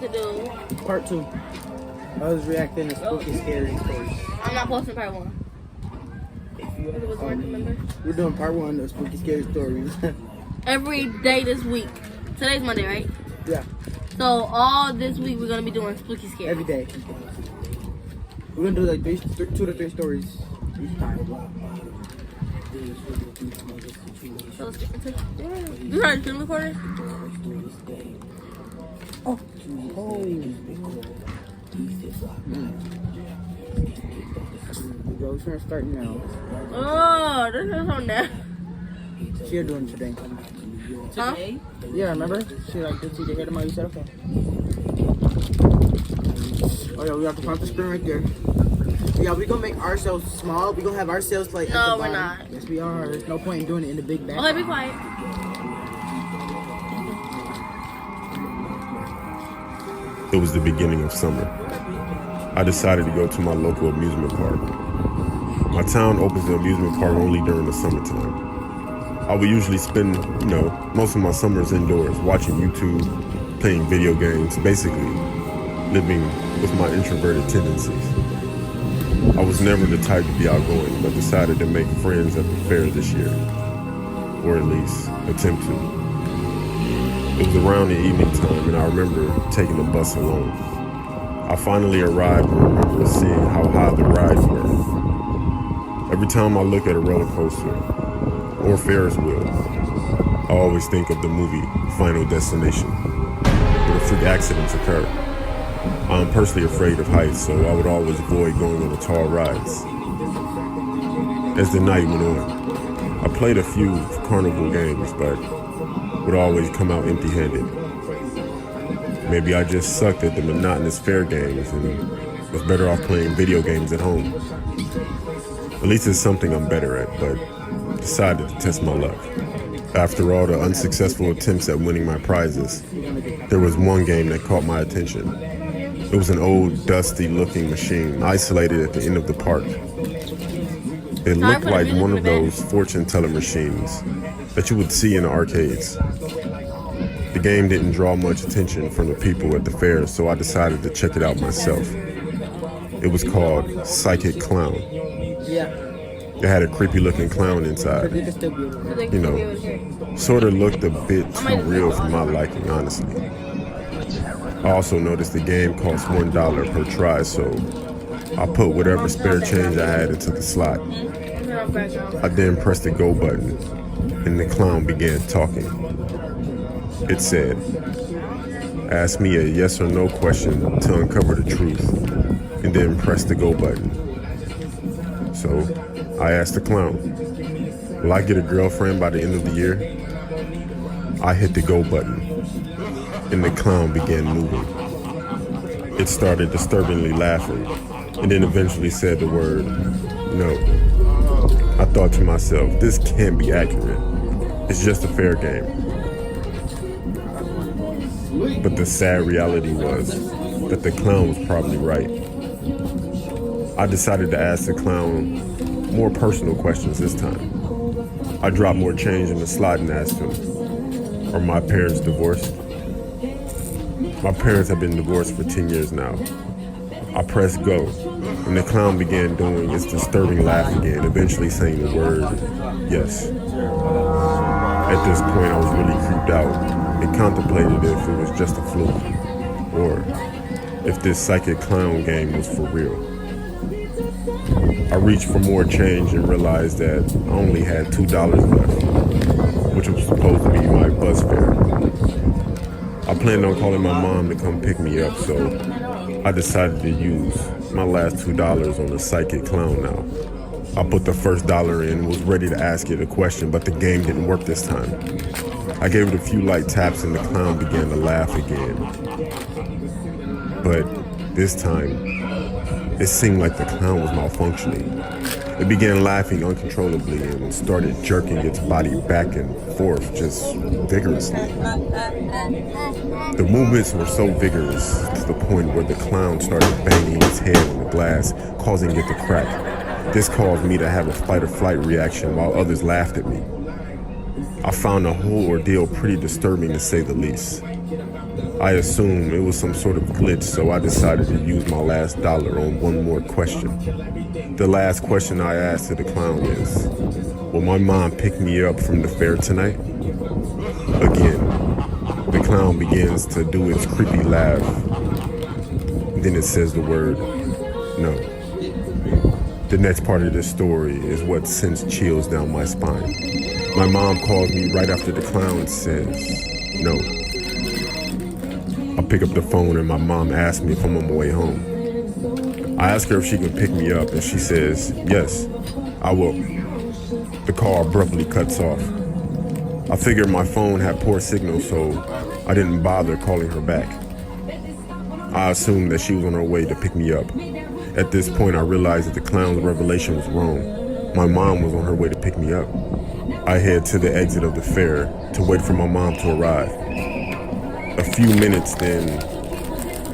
to do? Part 2. I was reacting to spooky, scary stories. I'm not posting part 1. It was work, remember? We're doing part 1 of spooky, scary stories. Every day this week. Today's Monday, right? Yeah, So all this week we're gonna be doing spooky scary. every day. We're gonna do like 2 to 3 stories each time. So let's get into it. You heard the screen recorder? Oh. We're gonna start now. Oh, this is on there. She doing today. Huh? Yeah, remember? She like did see the head of my you said okay. Oh yeah, we have to pop the screen right there. Yeah, we gonna make ourselves small. We gonna have ourselves like. No, at the we're bottom. not. Yes, we are. There's no point in doing it in the big bag. Okay, be quiet. It was the beginning of summer. I decided to go to my local amusement park. My town opens the amusement park only during the summertime. I would usually spend, most of my summers indoors, watching YouTube, playing video games, basically living with my introverted tendencies. I was never the type to be outgoing, but decided to make friends at the fair this year, or at least attempt to. It was around the evening time, and I remember taking the bus alone. I finally arrived and remember seeing how high the rides were. Every time I look at a roller coaster or Ferris wheel, I always think of the movie Final Destination, where the freak accidents occur. I'm personally afraid of heights, so I would always avoid going on the tall rides. As the night went on, I played a few carnival games, but would always come out empty-handed. Maybe I just sucked at the monotonous fair games and was better off playing video games at home. At least it's something I'm better at, but decided to test my luck. After all the unsuccessful attempts at winning my prizes, there was one game that caught my attention. It was an old, dusty-looking machine isolated at the end of the park. It looked like one of those fortune teller machines that you would see in the arcades. The game didn't draw much attention from the people at the fair, so I decided to check it out myself. It was called Psychic Clown. Yeah. It had a creepy looking clown inside. You can still be able to. Sort of looked a bit too real for my liking, honestly. I also noticed the game cost $1 per try, so I put whatever spare change I had into the slot. I then pressed the go button, and the clown began talking. It said, "Ask me a yes or no question to uncover the truth, and then press the go button." So I asked the clown, "Will I get a girlfriend by the end of the year?" I hit the go button, and the clown began moving. It started disturbingly laughing, and then eventually said the word, "No." I thought to myself, this can't be accurate. It's just a fair game. But the sad reality was that the clown was probably right. I decided to ask the clown more personal questions this time. I dropped more change in the slot and asked him, "Are my parents divorced?" My parents have been divorced for 10 years now. I pressed go, and the clown began doing its disturbing laugh again, eventually saying the word, "Yes." At this point, I was really creeped out and contemplated if it was just a fluke, or if this psychic clown game was for real. I reached for more change and realized that I only had $2 left, which was supposed to be my bus fare. I planned on calling my mom to come pick me up, so I decided to use my last $2 on the psychic clown now. I put the first dollar in and was ready to ask it a question, but the game didn't work this time. I gave it a few light taps and the clown began to laugh again. But this time, it seemed like the clown was malfunctioning. It began laughing uncontrollably and started jerking its body back and forth just vigorously. The movements were so vigorous to the point where the clown started banging its head on the glass, causing it to crack. This caused me to have a fight or flight reaction while others laughed at me. I found the whole ordeal pretty disturbing to say the least. I assumed it was some sort of glitch, so I decided to use my last dollar on one more question. The last question I asked of the clown is, will my mom pick me up from the fair tonight? Again, the clown begins to do its creepy laugh. Then it says the word, no. The next part of this story is what sends chills down my spine. My mom calls me right after the clown says, no. I pick up the phone and my mom asks me if I'm on my way home. I ask her if she can pick me up and she says, yes, I will. The call abruptly cuts off. I figured my phone had poor signal, so I didn't bother calling her back. I assumed that she was on her way to pick me up. At this point, I realized that the clown's revelation was wrong. My mom was on her way to pick me up. I head to the exit of the fair to wait for my mom to arrive. A few minutes then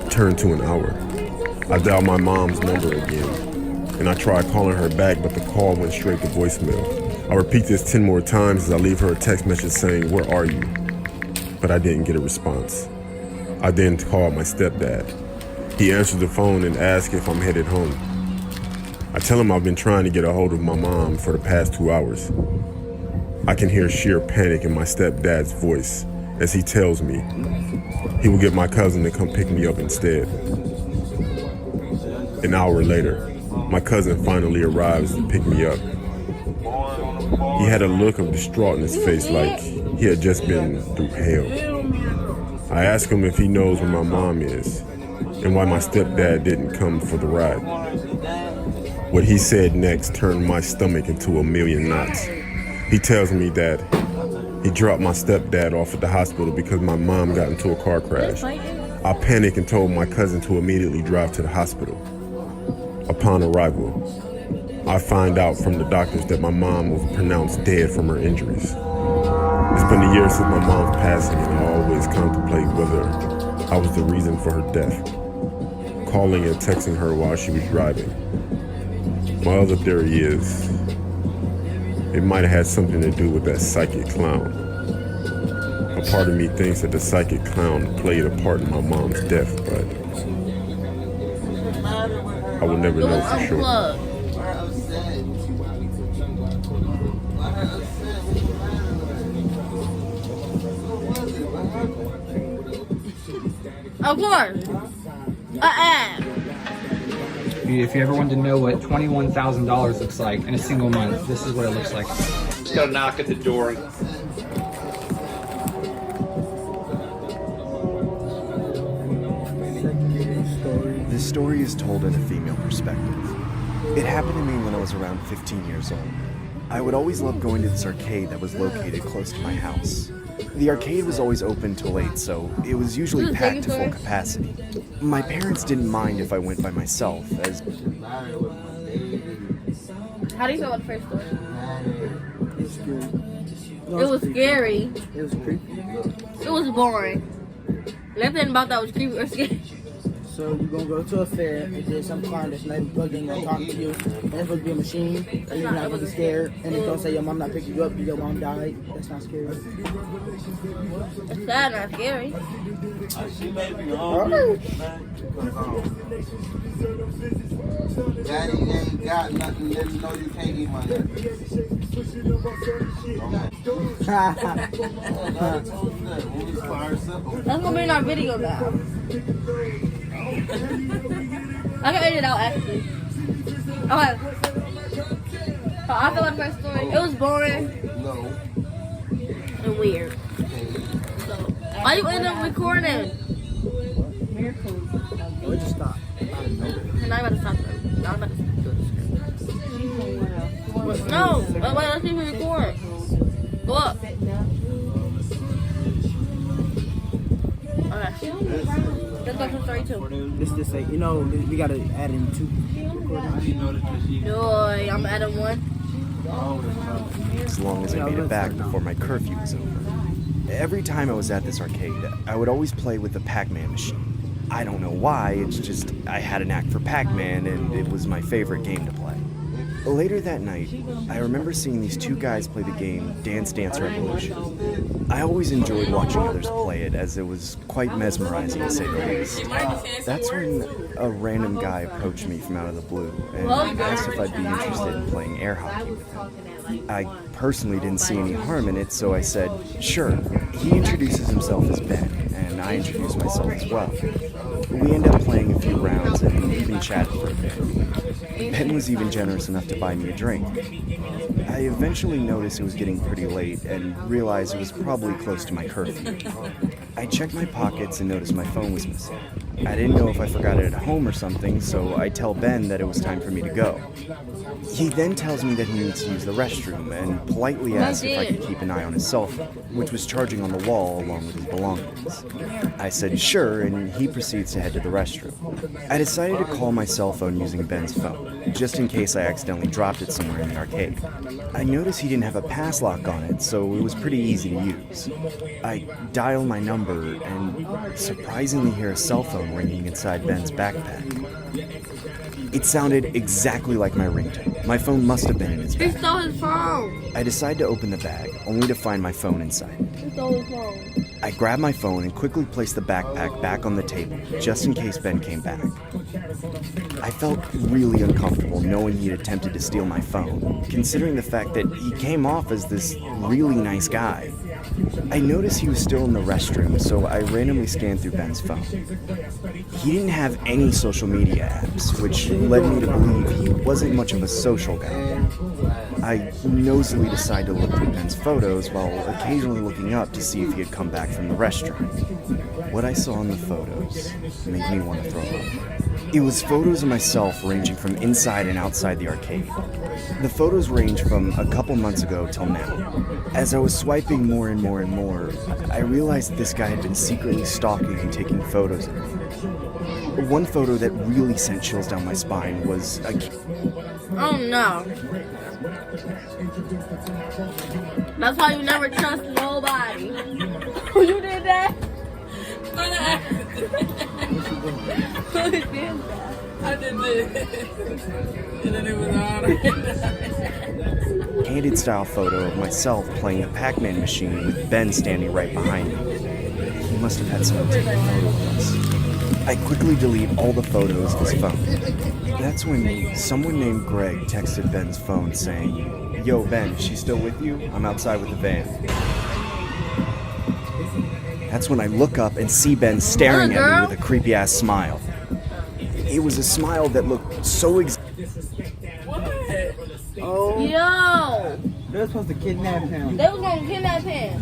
turned to an hour. I dial my mom's number again, and I try calling her back, but the call went straight to voicemail. I repeat this 10 more times as I leave her a text message saying, where are you? But I didn't get a response. I then called my stepdad. He answered the phone and asked if I'm headed home. I tell him I've been trying to get a hold of my mom for the past 2 hours. I can hear sheer panic in my stepdad's voice as he tells me he will get my cousin to come pick me up instead. An hour later, my cousin finally arrives to pick me up. He had a look of distraught in his face like he had just been through hell. I ask him if he knows where my mom is and why my stepdad didn't come for the ride. What he said next turned my stomach into a million knots. He tells me that he dropped my stepdad off at the hospital because my mom got into a car crash. I panicked and told my cousin to immediately drive to the hospital. Upon arrival, I find out from the doctors that my mom was pronounced dead from her injuries. It's been a year since my mom's passing, and I always contemplate whether I was the reason for her death, calling and texting her while she was driving. My other theory is it might have had something to do with that psychic clown. A part of me thinks that the psychic clown played a part in my mom's death, but I will never know for sure. Of course. If you ever wanted to know what $21,000 looks like in a single month, this is what it looks like. Just gotta knock at the door. This story is told in a female perspective. It happened to me when I was around 15 years old. I would always love going to this arcade that was located close to my house. The arcade was always open till 8, so it was usually packed to full capacity. My parents didn't mind if I went by myself, as... How do you feel about the first story? It was scary. It was scary. It was creepy. It was boring. Nothing about that was creepy or scary. So you're gonna go to a fair and there's some car that's not even plugged in gonna talk to you. And it's supposed to be a machine, and you're not gonna be scared. And it's gonna say your mom not picking you up because your mom died. That's not scary. It's sad, not scary. Daddy ain't got nothing, let me know you can't eat my daddy. That's gonna be in our video now. I can edit it out actually. Okay. So I feel like my story. It was boring. No. And weird. So why you end up recording? We just stop. And I'm about to stop them. Now I'm about to do this. No! Wait, let's see if we record. Go up. Okay. Let's go to story 2. This say, you know, we gotta add in 2 recordings. No, I'm adding 1. as long as I made it back before my curfew was over. Every time I was at this arcade, I would always play with the Pac-Man machine. I don't know why, it's just I had a knack for Pac-Man and it was my favorite game to play. Later that night, I remember seeing these two guys play the game Dance Dance Revolution. I always enjoyed watching others play it, as it was quite mesmerizing to say the least. That's when a random guy approached me from out of the blue and asked if I'd be interested in playing air hockey with him. I personally didn't see any harm in it, so I said, sure. He introduces himself as Ben, and I introduce myself as well. We end up playing a few rounds and even chatted for a bit. Ben was even generous enough to buy me a drink. I eventually noticed it was getting pretty late and realized it was probably close to my curfew. I checked my pockets and noticed my phone was missing. I didn't know if I forgot it at home or something, so I tell Ben that it was time for me to go. He then tells me that he needs to use the restroom and politely asks if I could keep an eye on his cell phone, which was charging on the wall along with his belongings. I said sure, and he proceeds to head to the restroom. I decided to call my cell phone using Ben's phone, just in case I accidentally dropped it somewhere in the arcade. I noticed he didn't have a pass lock on it, so it was pretty easy to use. I dial my number and surprisingly hear a cell phone ringing inside Ben's backpack. It sounded exactly like my ringtone. My phone must have been in his He bag. stole his phone. I decide to open the bag, only to find my phone inside it. He stole his phone. I grab my phone and quickly place the backpack back on the table, just in case Ben came back. I felt really uncomfortable knowing he had attempted to steal my phone, considering the fact that he came off as this really nice guy. I noticed he was still in the restroom, so I randomly scanned through Ben's phone. He didn't have any social media apps, which led me to believe he wasn't much of a social guy. I nosily decided to look through Ben's photos while occasionally looking up to see if he had come back from the restroom. What I saw in the photos made me want to throw up. It was photos of myself ranging from inside and outside the arcade. The photos range from a couple months ago till now. As I was swiping more and more and more, I realized that this guy had been secretly stalking and taking photos of me. One photo that really sent chills down my spine was a Oh no. That's why you never trust nobody. You did that? Who did that? I did this. And then it was all candid style photo of myself playing a Pac-Man machine with Ben standing right behind me. He must have had someone take a photo of us. I quickly delete all the photos of his phone. That's when someone named Greg texted Ben's phone saying, "Yo, Ben, she's still with you? I'm outside with the van." That's when I look up and see Ben staring at me with a creepy-ass smile. It was a smile that looked so Oh, Yo! they were supposed to kidnap him. They was gonna kidnap him.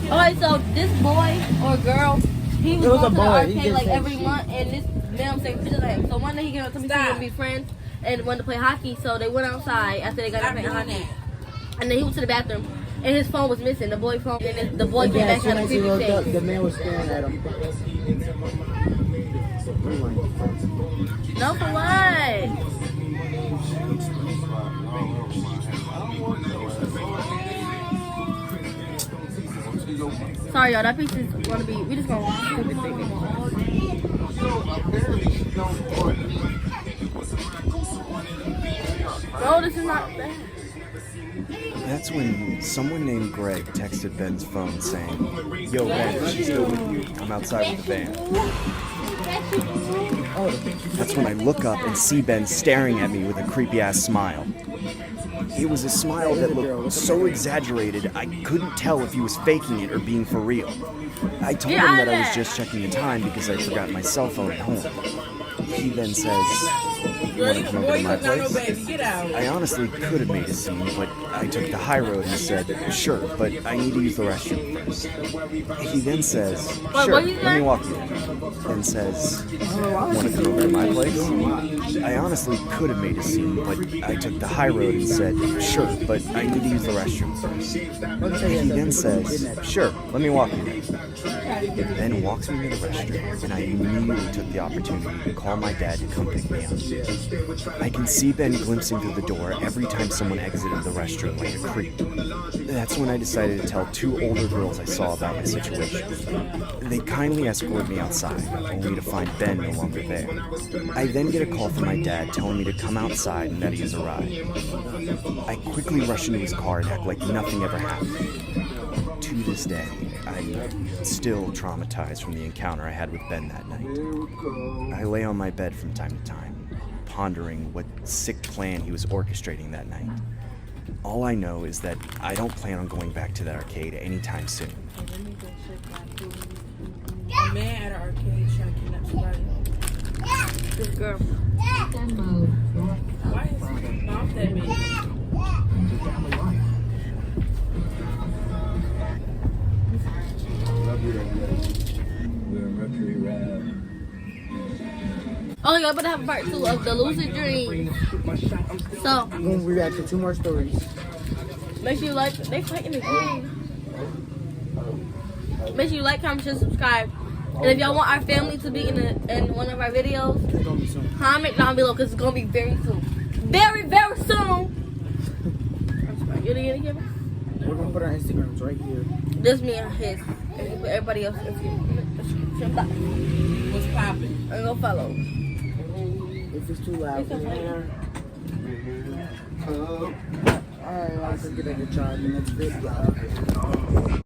Alright, so this boy or girl, he was It was going a to the boy. He arcade just like said every month, and this man was taking pictures of him. So one day he came up to me to be friends and wanted to play hockey, so they went outside after they got done playing hockey. And then he went to the bathroom, and his phone was missing, the boy phone, and then the boy came Yeah, back as soon and had a as he creepy looked up, face. the man was staring at him. No, for what? Sorry, y'all. That piece is gonna be. We just gonna skip it, baby. No, this is not bad. That's when someone named Greg texted Ben's phone saying, "Yo, Ben, she's still with you? I'm outside with the van." That's when I look up and see Ben staring at me with a creepy-ass smile. It was a smile that looked so exaggerated, I couldn't tell if he was faking it or being for real. I told him that I was just checking the time because I forgot my cell phone at home. He then says, "You want to come over to my place?" Get out. I honestly could have made a scene, but I took the high road and said, "Sure, but I need to use the restroom first." He then says, "Sure, what you let me say? walk you there." Then says, "Want to come over to my place?" I honestly could have made a scene, but I took the high road and said, "Sure, but I need to use the restroom first." He then says, "Sure, let me walk you there." Then walks me to the restroom, and I immediately took the opportunity to call call my dad to come pick me up. I can see Ben glimpsing through the door every time someone exited the restroom like a creep. That's when I decided to tell 2 older girls I saw about my situation. They kindly escort me outside, only to find Ben no longer there. I then get a call from my dad telling me to come outside and that he has arrived. I quickly rush into his car and act like nothing ever happened. To this day, I'm still traumatized from the encounter I had with Ben that night. I lay on my bed from time to time, pondering what sick plan he was orchestrating that night. All I know is that I don't plan on going back to that arcade anytime soon. A man at an arcade trying to kidnap somebody. This girl. Why is he off that man? Oh, y'all better have a part 2 of the lucid dream. So, We're gonna react to 2 more stories. make sure you like. They fighting the game. Make sure you like, comment, share, subscribe. And if y'all want our family to be in one of our videos, It's gonna be soon. comment down below because it's gonna be very soon. Very, very soon. You didn't get it, Kevin? We're gonna put our Instagrams right here. This me and his. And you put everybody else in the description box. What's popping? And go follow. If it's too loud. It's okay. Alright, I'll forget to try the next video.